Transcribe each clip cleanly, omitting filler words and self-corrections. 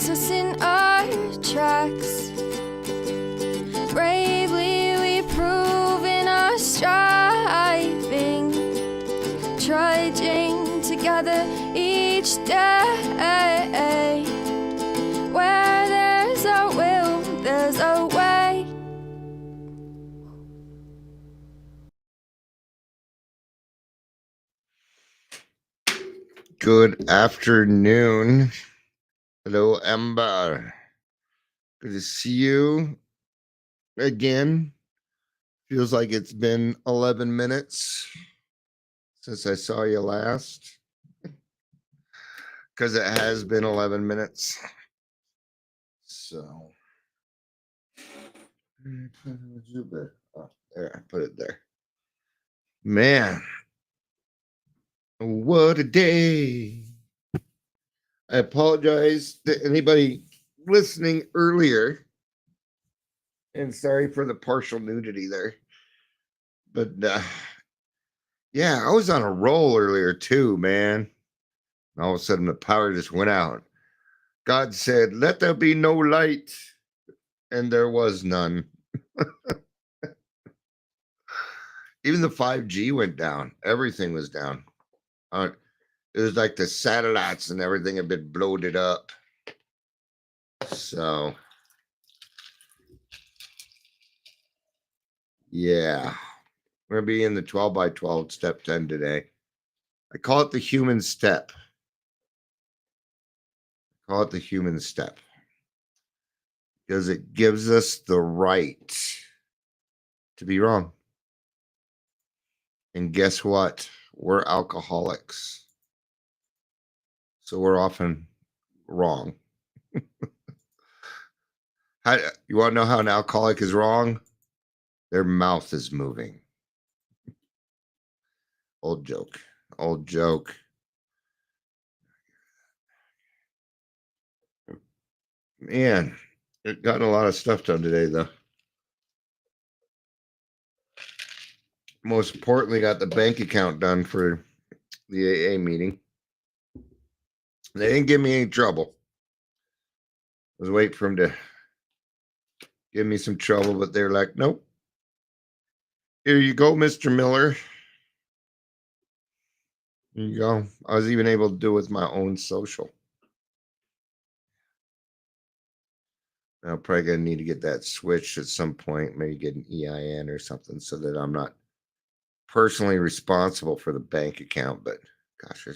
keeps us in our tracks. Bravely we prove in our striving, trudging together each day. Where there's a will, there's a way. Good afternoon. Hello, Amber. Good to see you again. Feels like it's been 11 minutes since I saw you last. Because it has been 11 minutes. So. Oh, there, I put it there. Man. What a day. I apologize to anybody listening earlier. And sorry for the partial nudity there. But yeah, I was on a roll earlier too, man. And all of a sudden the power just went out. God said, "Let there be no light." And there was none. Even the 5G went down. Everything was down. It was like the satellites and everything had been bloated up. So, yeah. We're going to be in the 12 by 12 step 10 today. I call it the human step. Call it the human step. Because it gives us the right to be wrong. And guess what? We're alcoholics. So we're often wrong. You want to know how an alcoholic is wrong? Their mouth is moving. Old joke. Old joke. Man, it gotten a lot of stuff done today, though. Most importantly, got the bank account done for the AA meeting. They didn't give me any trouble. I was waiting for them to give me some trouble, but they're like, nope. Here you go, Mr. Miller. Here you go. I was even able to do it with my own social. I'm probably going to need to get that switched at some point, maybe get an EIN or something so that I'm not personally responsible for the bank account. But gosh,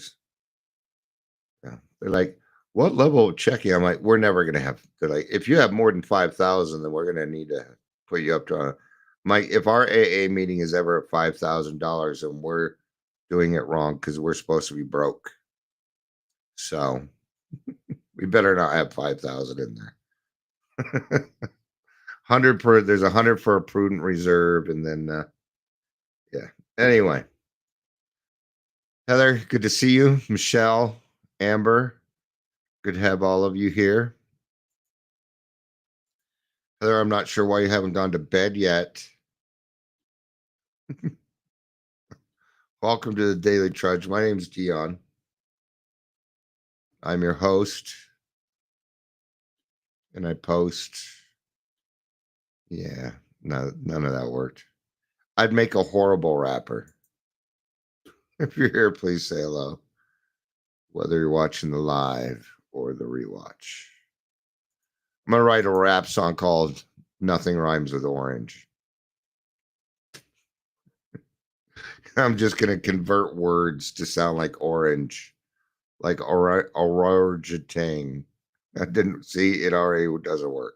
they're like, what level of checking? I'm like, we're never going to have. They're like, if you have more than 5,000, then we're going to need to put you up to Mike, if our AA meeting is ever at $5,000 and we're doing it wrong because we're supposed to be broke. So we better not have 5,000 in there. 100 per, there's 100 for a prudent reserve, and then yeah. Anyway, Heather, good to see you. Michelle, Amber, good to have all of you here. Heather, I'm not sure why you haven't gone to bed yet. Welcome to the Daily Trudge. My name's Dion. I'm your host. And I post. Yeah, no, none of that worked. I'd make a horrible rapper. If you're here, please say hello. Whether you're watching the live or the rewatch. I'm going to write a rap song called Nothing Rhymes with Orange. I'm just going to convert words to sound like orange. Like orangutan. I didn't see it already doesn't work.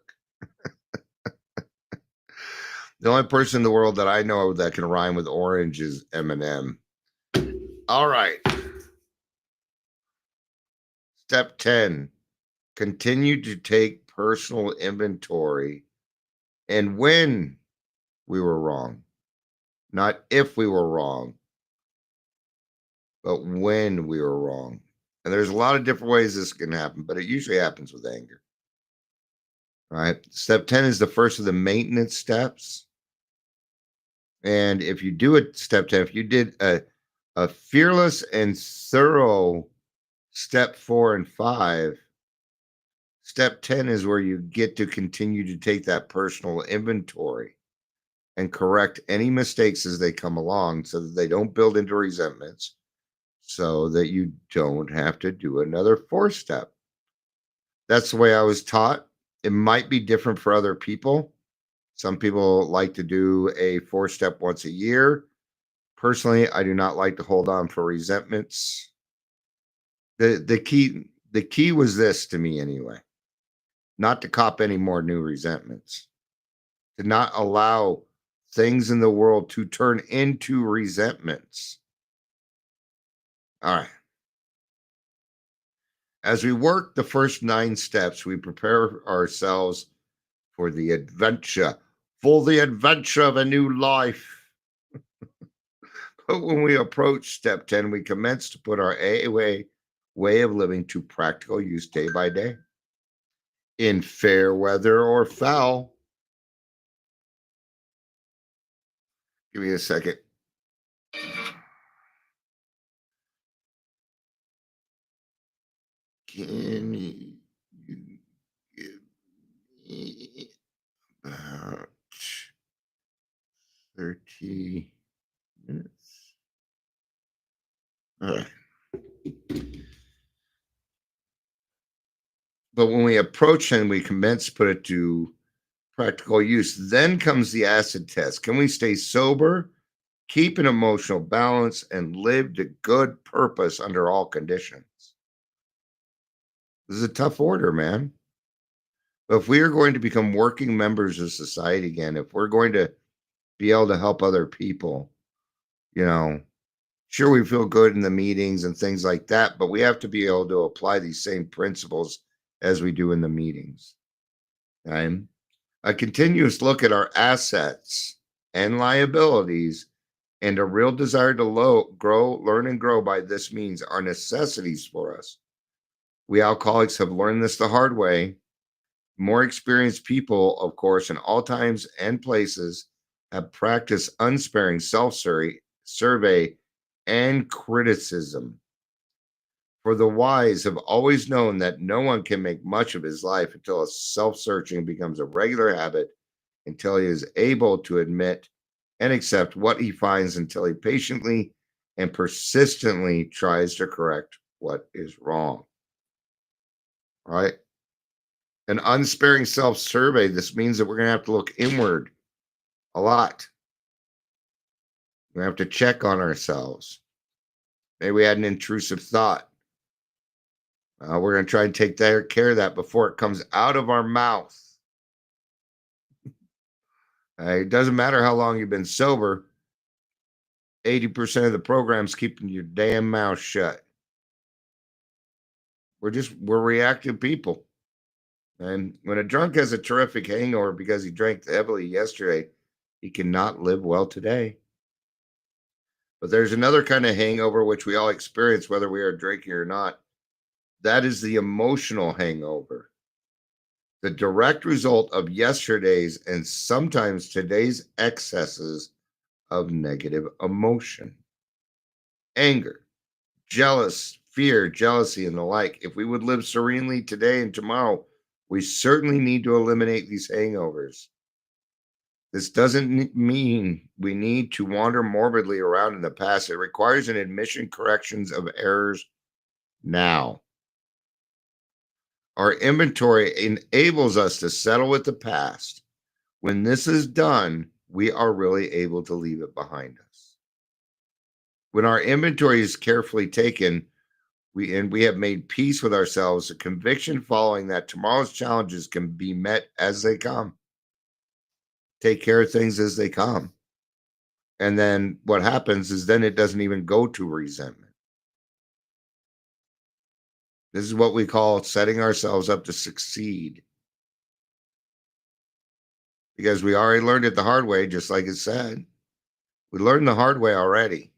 The only person in the world that I know that can rhyme with orange is Eminem. All right. Step 10. Continue to take personal inventory and when we were wrong. Not if we were wrong, but when we were wrong. And there's a lot of different ways this can happen, but it usually happens with anger. All right. Step 10 is the first of the maintenance steps. And if you do it, step 10, if you did a fearless and thorough step 4 and 5, Step 10 is where you get to continue to take that personal inventory and correct any mistakes as they come along so that they don't build into resentments, so that you don't have to do another 4-step. That's the way I was taught. It might be different for other people. Some people like to do a 4-step once a year. Personally, I do not like to hold on for resentments. The key was this to me anyway. Not to cop any more new resentments. To not allow things in the world to turn into resentments. All right. As we work the first 9 steps, we prepare ourselves for the adventure of a new life. But when we approach step 10, we commence to put our way of living to practical use day by day. In fair weather or foul. Give me a second. Can you give me about 30 minutes? All right. But when we approach and we commence to put it to practical use, then comes the acid test. Can we stay sober, keep an emotional balance, and live to good purpose under all conditions? This is a tough order, man. But if we are going to become working members of society again, if we're going to be able to help other people, sure, we feel good in the meetings and things like that, but we have to be able to apply these same principles as we do in the meetings. Okay? A continuous look at our assets and liabilities and a real desire to learn and grow by this means are necessities for us. We alcoholics have learned this the hard way. More experienced people, of course, in all times and places, have practiced unsparing self-survey and criticism. For the wise have always known that no one can make much of his life until a self-searching becomes a regular habit, until he is able to admit and accept what he finds, until he patiently and persistently tries to correct what is wrong. All right? An unsparing self-survey, this means that we're going to have to look inward a lot. We're going to have to check on ourselves. Maybe we had an intrusive thought. We're going to try and take care of that before it comes out of our mouth. It doesn't matter how long you've been sober. 80% of the program's keeping your damn mouth shut. We're reactive people. And when a drunk has a terrific hangover because he drank heavily yesterday, he cannot live well today. But there's another kind of hangover which we all experience, whether we are drinking or not. That is the emotional hangover. The direct result of yesterday's and sometimes today's excesses of negative emotion. Anger, fear, jealousy, and the like. If we would live serenely today and tomorrow, we certainly need to eliminate these hangovers. This doesn't mean we need to wander morbidly around in the past. It requires an admission, corrections of errors now. Our inventory enables us to settle with the past. When this is done, we are really able to leave it behind us. When our inventory is carefully taken, we have made peace with ourselves, a conviction following that tomorrow's challenges can be met as they come. Take care of things as they come. And then what happens is then it doesn't even go to resentment. This is what we call setting ourselves up to succeed. Because we already learned it the hard way, just like it said. We learned the hard way already.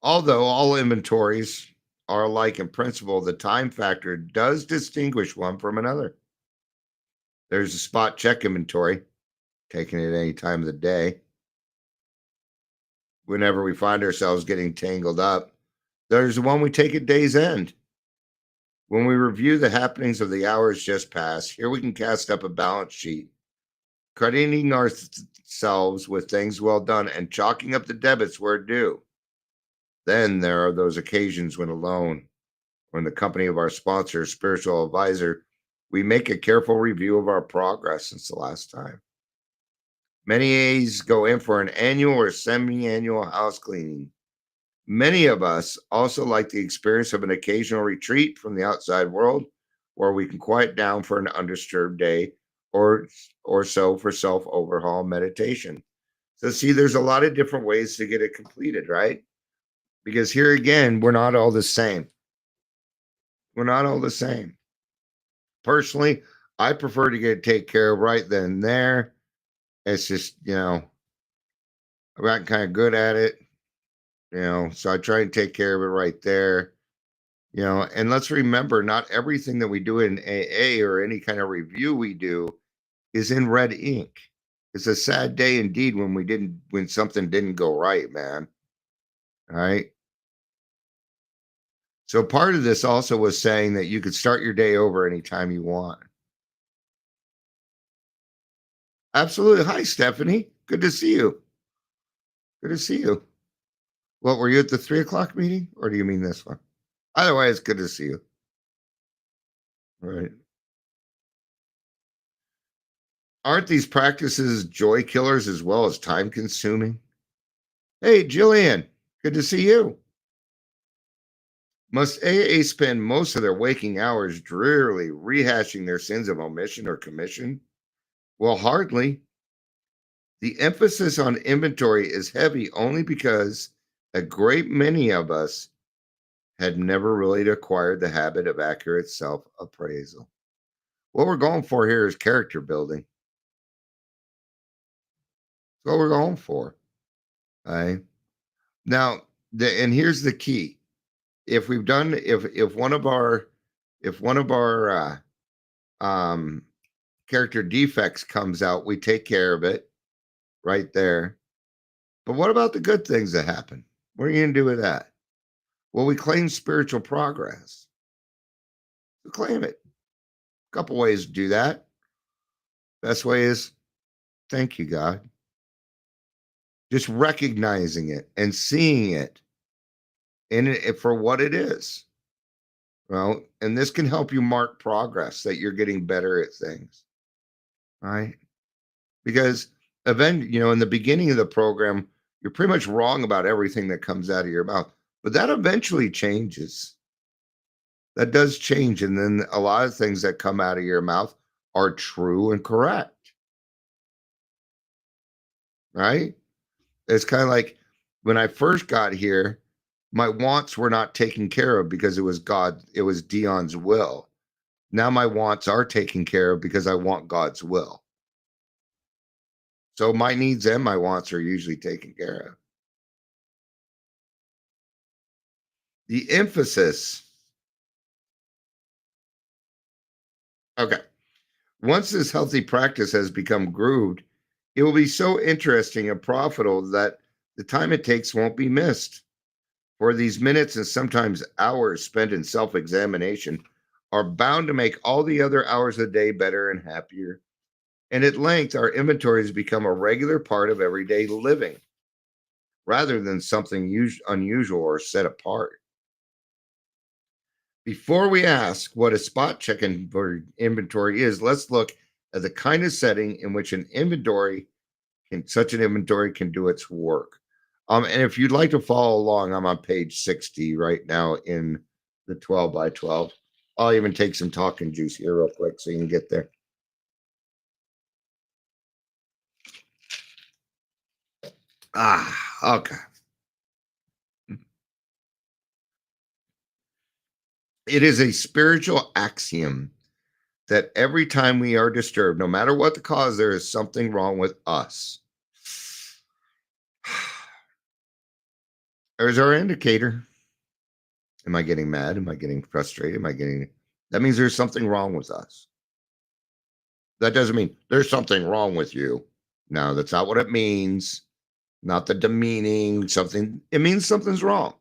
Although all inventories are alike in principle, the time factor does distinguish one from another. There's a spot check inventory, taken at any time of the day. Whenever we find ourselves getting tangled up, There's the one we take at day's end. When we review the happenings of the hours just past, here we can cast up a balance sheet, crediting ourselves with things well done and chalking up the debits where due. Then there are those occasions when alone, or in the company of our sponsor, spiritual advisor, we make a careful review of our progress since the last time. Many A's go in for an annual or semi-annual house cleaning. Many of us also like the experience of an occasional retreat from the outside world where we can quiet down for an undisturbed day or so for self-overhaul meditation. So see, there's a lot of different ways to get it completed, right? Because here again, we're not all the same. We're not all the same. Personally, I prefer to get take care of right then and there. It's just, I've gotten kind of good at it, so I try and take care of it right there, and let's remember, not everything that we do in AA or any kind of review we do is in red ink. It's a sad day indeed when something didn't go right, man. All right. So part of this also was saying that you could start your day over anytime you want. Absolutely. Hi, Stephanie. Good to see you. Good to see you. What, were you at the 3:00 meeting, or do you mean this one? Either way, it's good to see you. All right. Aren't these practices joy killers as well as time consuming? Hey, Jillian, good to see you. Must AA spend most of their waking hours drearily rehashing their sins of omission or commission? Well, hardly. The emphasis on inventory is heavy only because a great many of us had never really acquired the habit of accurate self appraisal. What we're going for here is character building. That's what we're going for. Right? Now, and here's the key. If we've done, if one of our character defects comes out, we take care of it right there. But what about the good things that happen? What are you going to do with that? Well, we claim spiritual progress. We claim it. A couple ways to do that. Best way is thank you, God. Just recognizing it and seeing it in it for what it is. Well, and this can help you mark progress that you're getting better at things. Right? Because in the beginning of the program, you're pretty much wrong about everything that comes out of your mouth, but that eventually changes. That does change. And then a lot of things that come out of your mouth are true and correct. Right? It's kind of like when I first got here, my wants were not taken care of because it was Dion's will. Now my wants are taken care of because I want God's will. So my needs and my wants are usually taken care of. The emphasis. Okay. Once this healthy practice has become grooved, it will be so interesting and profitable that the time it takes won't be missed. For these minutes and sometimes hours spent in self examination are bound to make all the other hours of the day better and happier. And at length, our inventories become a regular part of everyday living rather than something unusual or set apart. Before we ask what a spot check inventory is, let's look at the kind of setting in which such an inventory can do its work. And if you'd like to follow along, I'm on page 60 right now in the 12 by 12. I'll even take some talking juice here real quick so you can get there. Okay. It is a spiritual axiom that every time we are disturbed, no matter what the cause, there is something wrong with us. There's our indicator. Am I getting mad? Am I getting frustrated? That means there's something wrong with us. That doesn't mean there's something wrong with you. No, that's not what it means. Not the demeaning something. It means something's wrong.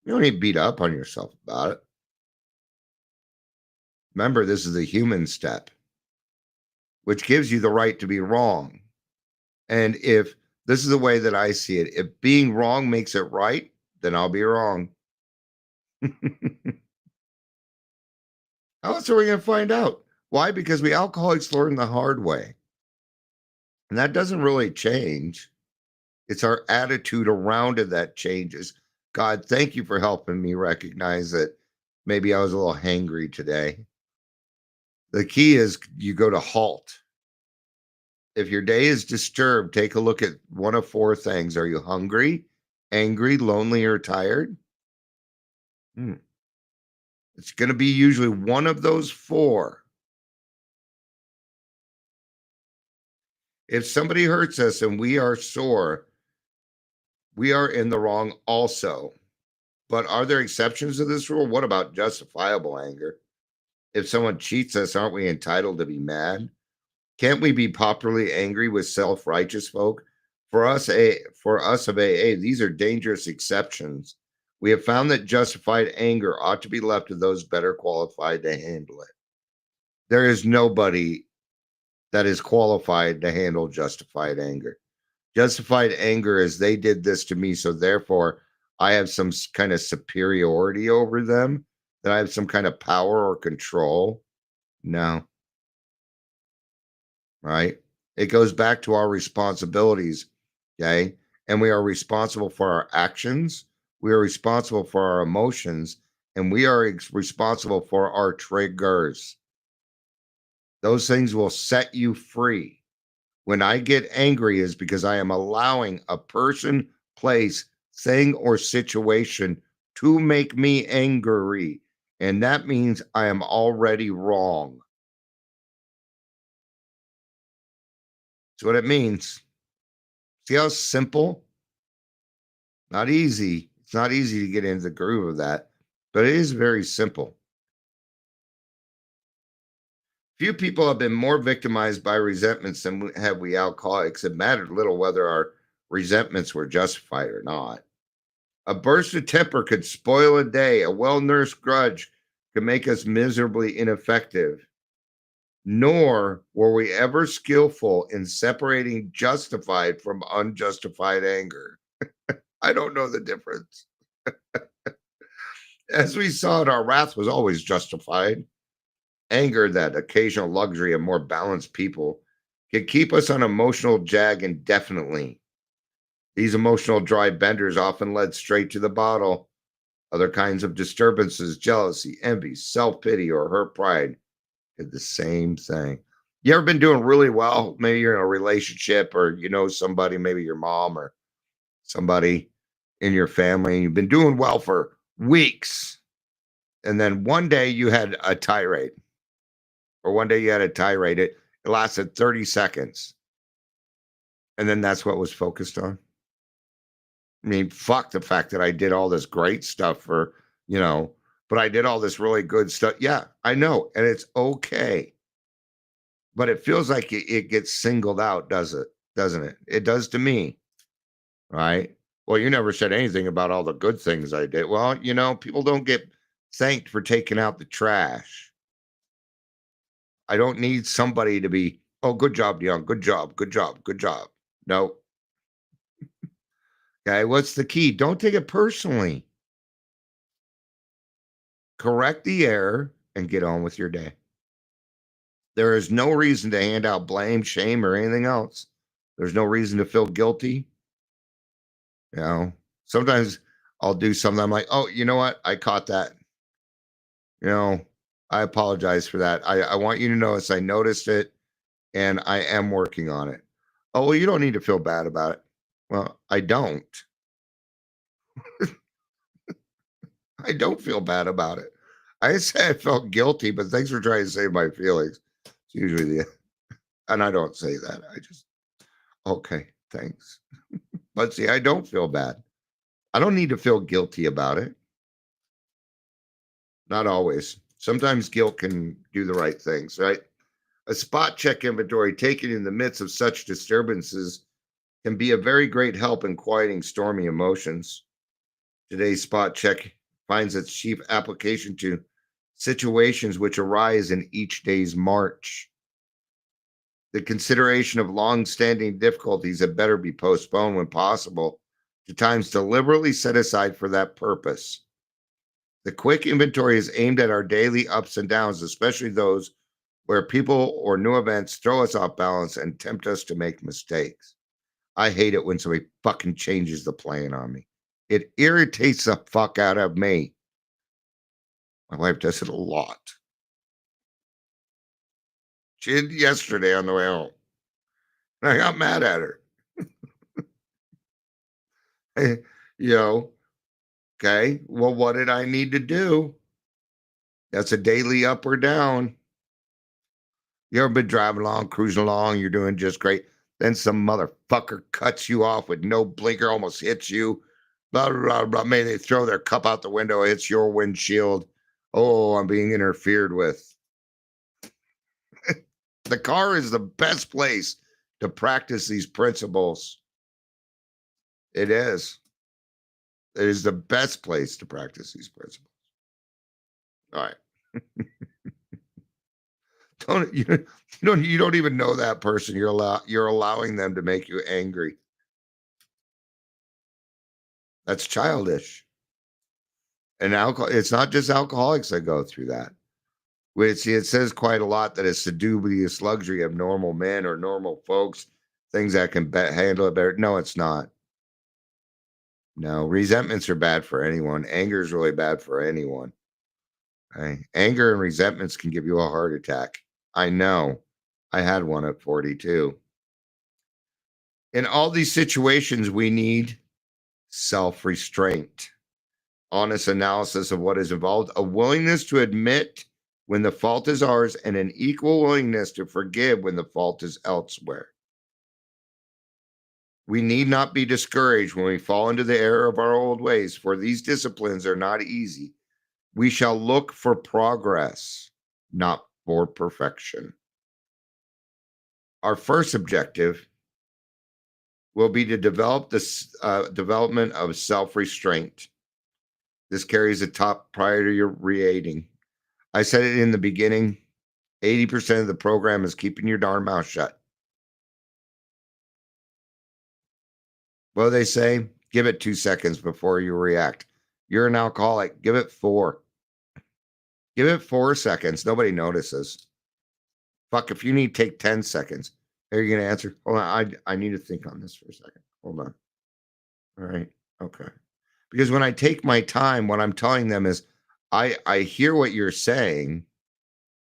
You don't need to beat up on yourself about it. Remember, this is the human step, which gives you the right to be wrong. And if this is the way that I see it, if being wrong makes it right, then I'll be wrong. How else are we going to find out? Why? Because we alcoholics learn the hard way. And that doesn't really change. It's our attitude around it that changes. God, thank you for helping me recognize that maybe I was a little hangry today. The key is you go to halt. If your day is disturbed, take a look at one of four things. Are you hungry, angry, lonely, or tired? It's going to be usually one of those four. If somebody hurts us and we are sore, we are in the wrong also. But are there exceptions to this rule? What about justifiable anger? If someone cheats us, aren't we entitled to be mad? Can't we be properly angry with self-righteous folk? For us of AA, these are dangerous exceptions. We have found that justified anger ought to be left to those better qualified to handle it. There is nobody that is qualified to handle justified anger. Justified anger is they did this to me, so therefore I have some kind of superiority over them, that I have some kind of power or control. No. Right? It goes back to our responsibilities, okay? And we are responsible for our actions, we are responsible for our emotions, and we are responsible for our triggers. Those things will set you free. When I get angry is because I am allowing a person, place, thing, or situation to make me angry. And that means I am already wrong. That's what it means. See how simple? Not easy. It's not easy to get into the groove of that, but it is very simple. Few people have been more victimized by resentments than have we alcoholics. It mattered little whether our resentments were justified or not. A burst of temper could spoil a day. A well-nursed grudge could make us miserably ineffective. Nor were we ever skillful in separating justified from unjustified anger. I don't know the difference. As we saw it, our wrath was always justified. Anger, that occasional luxury of more balanced people, can keep us on emotional jag indefinitely. These emotional dry benders often led straight to the bottle. Other kinds of disturbances, jealousy, envy, self-pity, or hurt pride did the same thing. You ever been doing really well? Maybe you're in a relationship or you know somebody, maybe your mom or somebody in your family, and you've been doing well for weeks. And then one day you had a tirade. Or one day you had a tirade. It lasted 30 seconds. And then that's what was focused on. I mean, fuck the fact that I did all this great stuff for, but I did all this really good stuff. Yeah, I know. And it's okay. But it feels like it gets singled out, doesn't it? It does to me. Right? Well, you never said anything about all the good things I did. Well, people don't get thanked for taking out the trash. I don't need somebody to be, oh, good job, Dion. Good job. Good job. Good job. No. Okay. What's the key? Don't take it personally. Correct the error and get on with your day. There is no reason to hand out blame, shame, or anything else. There's no reason to feel guilty. Sometimes I'll do something. I'm like, oh, you know what? I caught that. I apologize for that. I want you to notice I noticed it and I am working on it. Oh, well, you don't need to feel bad about it. Well, I don't. I don't feel bad about it. I say I felt guilty, but thanks for trying to save my feelings. It's usually and I don't say that. I just, okay, thanks. But see, I don't feel bad. I don't need to feel guilty about it. Not always. Sometimes guilt can do the right things, right? A spot check inventory taken in the midst of such disturbances can be a very great help in quieting stormy emotions. Today's spot check finds its chief application to situations which arise in each day's march. The consideration of long-standing difficulties had better be postponed when possible to times deliberately set aside for that purpose. The quick inventory is aimed at our daily ups and downs, especially those where people or new events throw us off balance and tempt us to make mistakes. I hate it when somebody fucking changes the plan on me. It irritates the fuck out of me. My wife does it a lot. She did yesterday on the way home. And I got mad at her. Okay, well, what did I need to do? That's a daily up or down. You ever been driving along, cruising along, you're doing just great. Then some motherfucker cuts you off with no blinker, almost hits you. Blah, blah, blah, blah. Maybe they throw their cup out the window, hits your windshield. Oh, I'm being interfered with. The car is the best place to practice these principles. It is. It is the best place to practice these principles. All right. You don't even know that person. You're allowing them to make you angry. That's childish. And it's not just alcoholics that go through that. It says quite a lot that it's the dubious luxury of normal men or normal folks, things that can handle it better. No, it's not. No, resentments are bad for anyone. Anger is really bad for anyone. Okay? Anger and resentments can give you a heart attack. I know. I had one at 42. In all these situations, we need self-restraint, honest analysis of what is involved, a willingness to admit when the fault is ours, and an equal willingness to forgive when the fault is elsewhere. We need not be discouraged when we fall into the error of our old ways, for these disciplines are not easy. We shall look for progress, not for perfection. Our first objective will be to develop this development of self-restraint. This carries a top priority rating. I said it in the beginning, 80% of the program is keeping your darn mouth shut. Well, they say, give it 2 seconds before you react. You're an alcoholic. Give it 4. Give it 4 seconds. Nobody notices. Fuck, if you need, take 10 seconds. Are you going to answer? Hold on. I need to think on this for a second. Hold on. All right. Okay. Because when I take my time, what I'm telling them is, I hear what you're saying,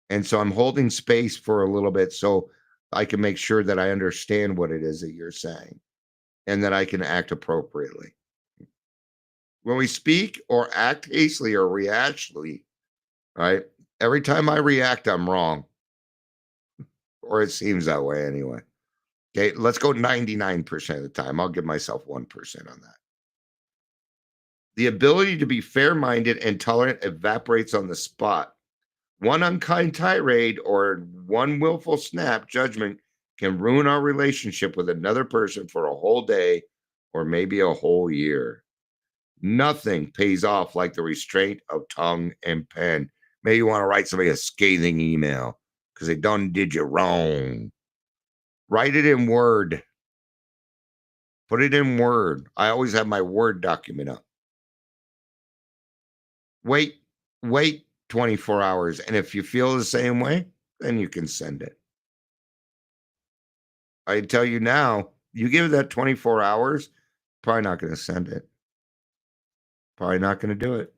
and so I'm holding space for a little bit so I can make sure that I understand what it is that you're saying and that I can act appropriately. When we speak or act hastily or reactionally, right? Every time I react, I'm wrong. Or it seems that way anyway. Okay, let's go 99% of the time. I'll give myself 1% on that. The ability to be fair-minded and tolerant evaporates on the spot. One unkind tirade or one willful snap judgment can ruin our relationship with another person for a whole day or maybe a whole year. Nothing pays off like the restraint of tongue and pen. Maybe you want to write somebody a scathing email because they done did you wrong. Write it in Word. Put it in Word. I always have my Word document up. Wait 24 hours. And if you feel the same way, then you can send it. I tell you now, you give that 24 hours, probably not going to send it. Probably not going to do it.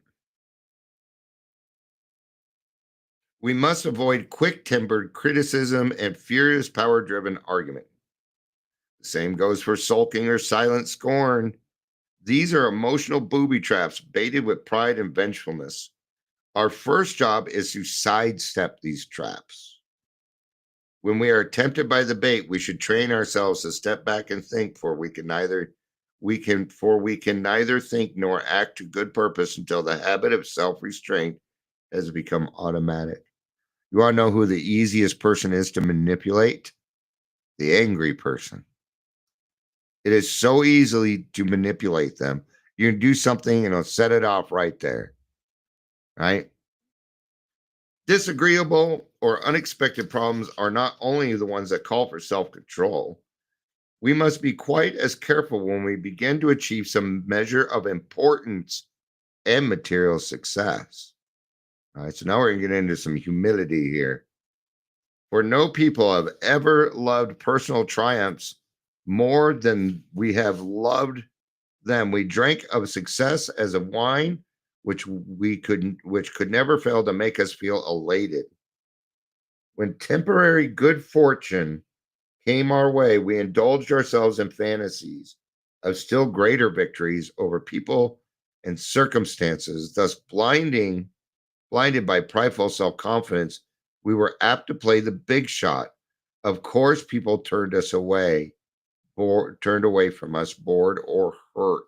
We must avoid quick-tempered criticism and furious power-driven argument. The same goes for sulking or silent scorn. These are emotional booby traps baited with pride and vengefulness. Our first job is to sidestep these traps. When we are tempted by the bait, we should train ourselves to step back and think, for we can neither think nor act to good purpose until the habit of self-restraint has become automatic. You want to know who the easiest person is to manipulate? The angry person. It is so easy to manipulate them. You can do something and it'll set it off right there. Right? Disagreeable or unexpected problems are not only the ones that call for self control. We must be quite as careful when we begin to achieve some measure of importance and material success. All right, so now we're going to get into some humility here. For no people have ever loved personal triumphs more than we have loved them. We drank of success as a wine, which could never fail to make us feel elated. When temporary good fortune came our way, we indulged ourselves in fantasies of still greater victories over people and circumstances, thus blinded by prideful self-confidence. We were apt to play the big shot. Of course, people turned away from us, bored or hurt.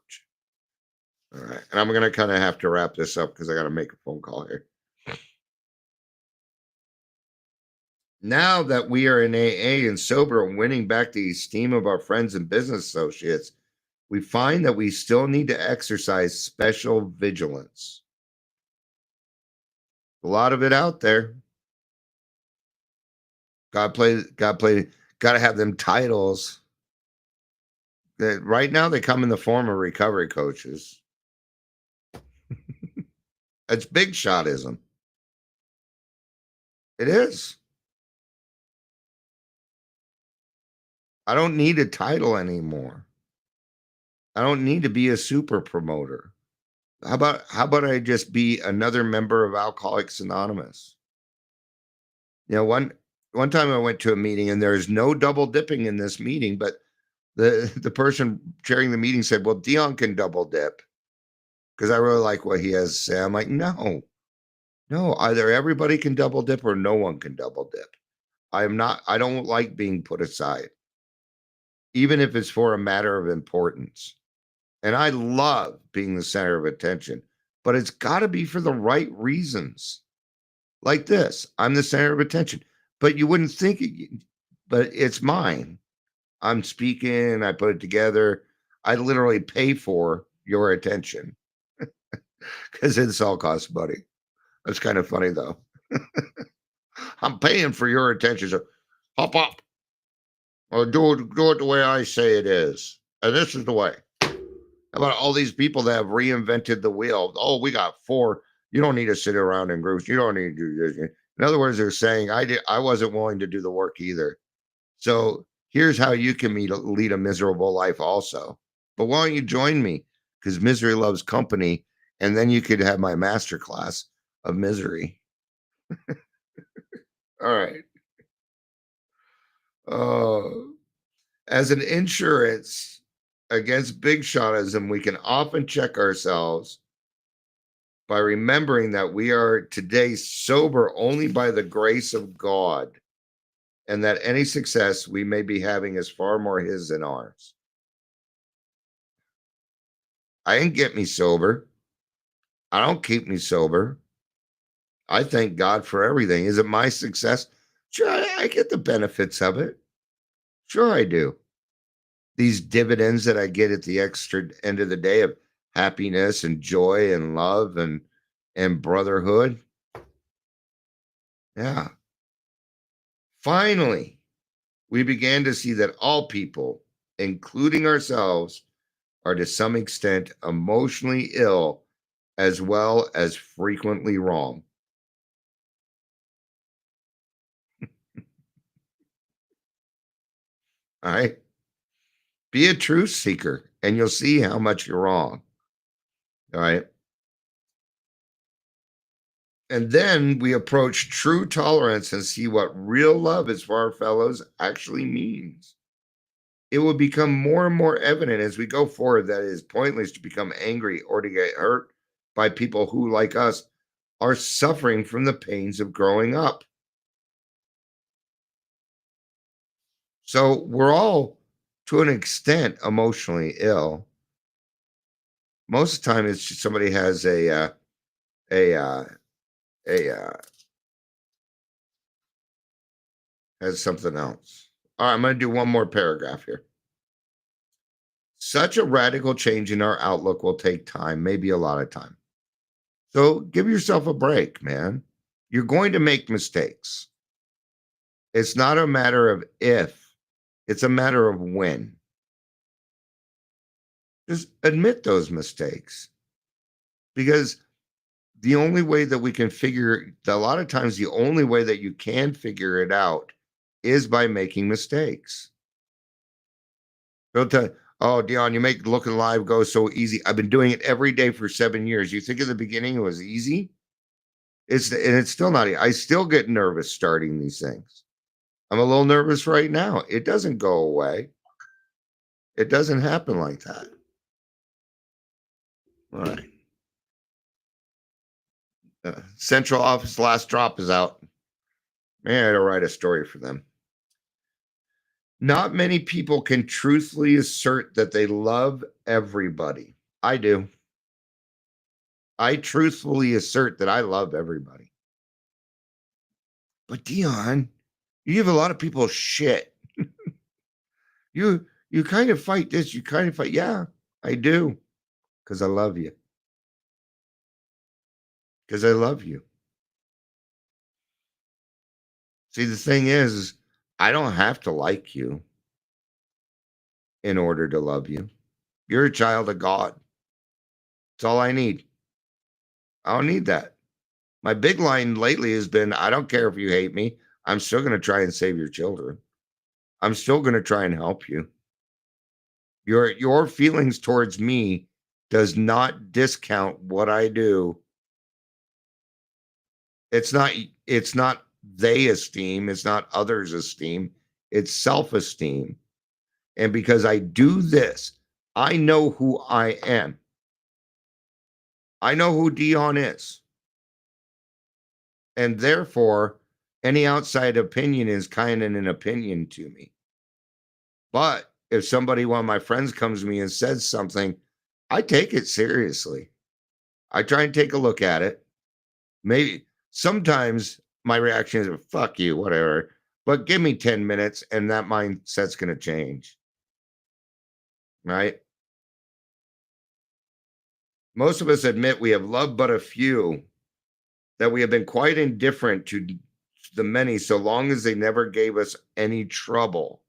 All right, and I'm going to kind of have to wrap this up because I got to make a phone call here. Now that we are in AA and sober and winning back the esteem of our friends and business associates, we find that we still need to exercise special vigilance. A lot of it out there. Got to have them titles. That right now they come in the form of recovery coaches. It's big shotism. It is. I don't need a title anymore. I don't need to be a super promoter. How about I just be another member of Alcoholics Anonymous? You know, one time I went to a meeting and there's no double dipping in this meeting, but the person chairing the meeting said, "Well, Dion can double dip because I really like what he has to say." I'm like, no, either everybody can double dip or no one can double dip. I don't like being put aside, even if it's for a matter of importance. And I love being the center of attention, but it's got to be for the right reasons. Like this, I'm the center of attention, but you wouldn't think it, but it's mine. I'm speaking, I put it together. I literally pay for your attention because it's all cost money. That's kind of funny though. I'm paying for your attention. So hop up or do it the way I say it is. And this is the way. How about all these people that have reinvented the wheel? Oh, we got 4. You don't need to sit around in groups. You don't need to do this. In other words, they're saying I wasn't willing to do the work either. So here's how you can lead a miserable life also. But why don't you join me? Because misery loves company. And then you could have my master class of misery. All right. As an insurance against big shotism, we can often check ourselves by remembering that we are today sober only by the grace of God, and that any success we may be having is far more His than ours. I didn't get me sober. I don't keep me sober. I thank God for everything. Is it my success? Sure, I get the benefits of it. Sure, I do. These dividends that I get at the extra end of the day of happiness and joy and love and brotherhood. Yeah. Finally, we began to see that all people, including ourselves, are to some extent emotionally ill as well as frequently wrong. All right. Be a truth seeker and you'll see how much you're wrong. All right. And then we approach true tolerance and see what real love is for our fellows actually means. It will become more and more evident as we go forward that it is pointless to become angry or to get hurt by people who, like us, are suffering from the pains of growing up. So we're all, to an extent, emotionally ill. Most of the time, it's just somebody has a has something else. All right, I'm going to do one more paragraph here. Such a radical change in our outlook will take time, maybe a lot of time. So give yourself a break, man. You're going to make mistakes. It's not a matter of if, it's a matter of when. Just admit those mistakes. Because the only way that we can a lot of times, the only way that you can figure it out is by making mistakes. Don't tell, oh, Dion, you make looking live go so easy. I've been doing it every day for 7 years. You think at the beginning it was easy? It's still not. I still get nervous starting these things. I'm a little nervous right now. It doesn't go away. It doesn't happen like that. All right. Central Office last drop is out. Man, I had to write a story for them. Not many people can truthfully assert that they love everybody. I do. I truthfully assert that I love everybody. But Dion, you give a lot of people shit. You kind of fight this, you kind of fight. Yeah, I do. Because I love you. Because I love you. See, the thing is, I don't have to like you in order to love you. You're a child of God. That's all I need. I don't need that. My big line lately has been, I don't care if you hate me. I'm still going to try and save your children. I'm still going to try and help you. Your feelings towards me does not discount what I do. It's not they esteem, it's not others esteem, it's self-esteem. And because I do this, I know who I am. I know who Dion is. And therefore, any outside opinion is kind of an opinion to me. But if one of my friends comes to me and says something, I take it seriously. I try and take a look at it. Maybe sometimes my reaction is, fuck you, whatever. But give me 10 minutes and that mindset's going to change. Right? Most of us admit we have loved but a few, that we have been quite indifferent to the many so long as they never gave us any trouble.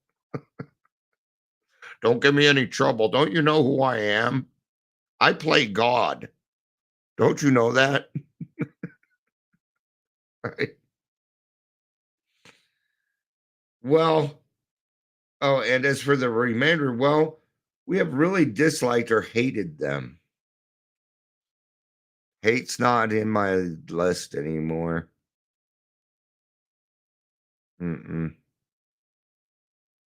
Don't give me any trouble. Don't you know who I am? I play God. Don't you know that? Right? Well, oh, and as for the remainder, well, we have really disliked or hated them. Hate's not in my list anymore. I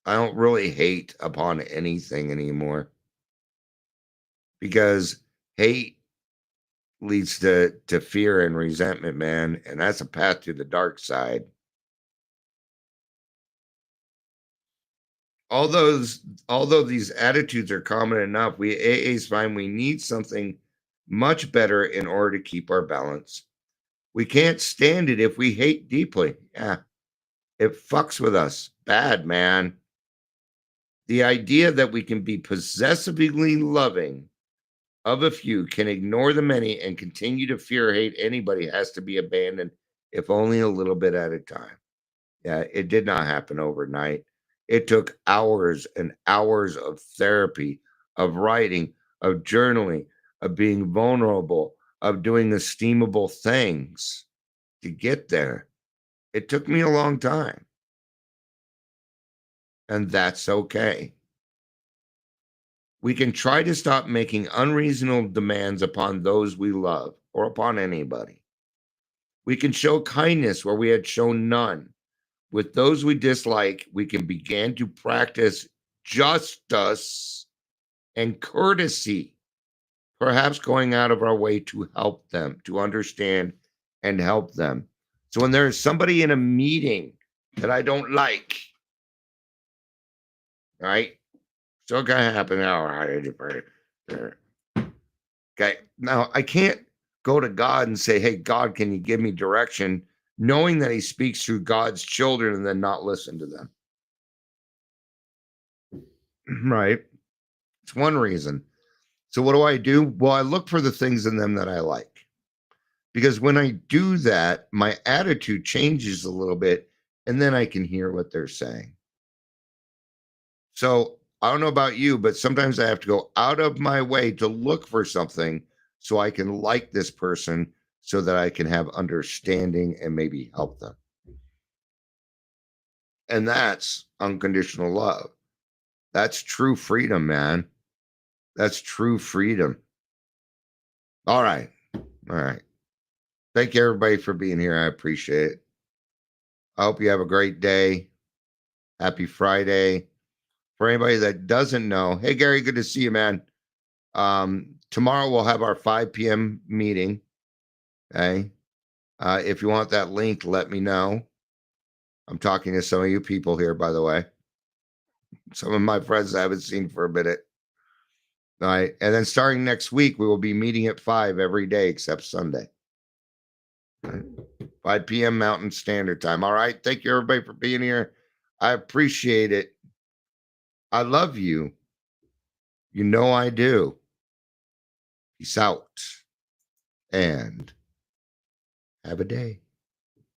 don't really hate upon anything anymore. Because hate leads to fear and resentment, man. And that's a path to the dark side. Although these attitudes are common enough, we AAs find we need something much better in order to keep our balance. We can't stand it if we hate deeply. Yeah, it fucks with us. Bad, man. The idea that we can be possessively loving of a few, can ignore the many, and continue to fear or hate anybody has to be abandoned, if only a little bit at a time. Yeah, it did not happen overnight. It took hours and hours of therapy, of writing, of journaling, of being vulnerable, of doing esteemable things to get there. It took me a long time. And that's okay. We can try to stop making unreasonable demands upon those we love or upon anybody. We can show kindness where we had shown none. With those we dislike, we can begin to practice justice and courtesy, perhaps going out of our way to help them, to understand and help them. So when there's somebody in a meeting that I don't like, right? Still gonna happen now. Okay. Now I can't go to God and say, hey, God, can you give me direction? Knowing that he speaks through God's children and then not listen to them. Right. It's one reason. So what do? Well, I look for the things in them that I like. Because when I do that, my attitude changes a little bit, and then I can hear what they're saying. So I don't know about you, but sometimes I have to go out of my way to look for something so I can like this person so that I can have understanding and maybe help them. And that's unconditional love. That's true freedom, man. That's true freedom. All right. All right. Thank you, everybody, for being here. I appreciate it. I hope you have a great day. Happy Friday. For anybody that doesn't know, hey, Gary, good to see you, man. Tomorrow we'll have our 5 p.m. meeting. Okay. If you want that link, let me know. I'm talking to some of you people here, by the way. Some of my friends I haven't seen for a minute. All right. And then starting next week, we will be meeting at 5 every day except Sunday. All right. 5 p.m. Mountain Standard Time. All right. Thank you, everybody, for being here. I appreciate it. I love you. You know I do. Peace out. And have a day.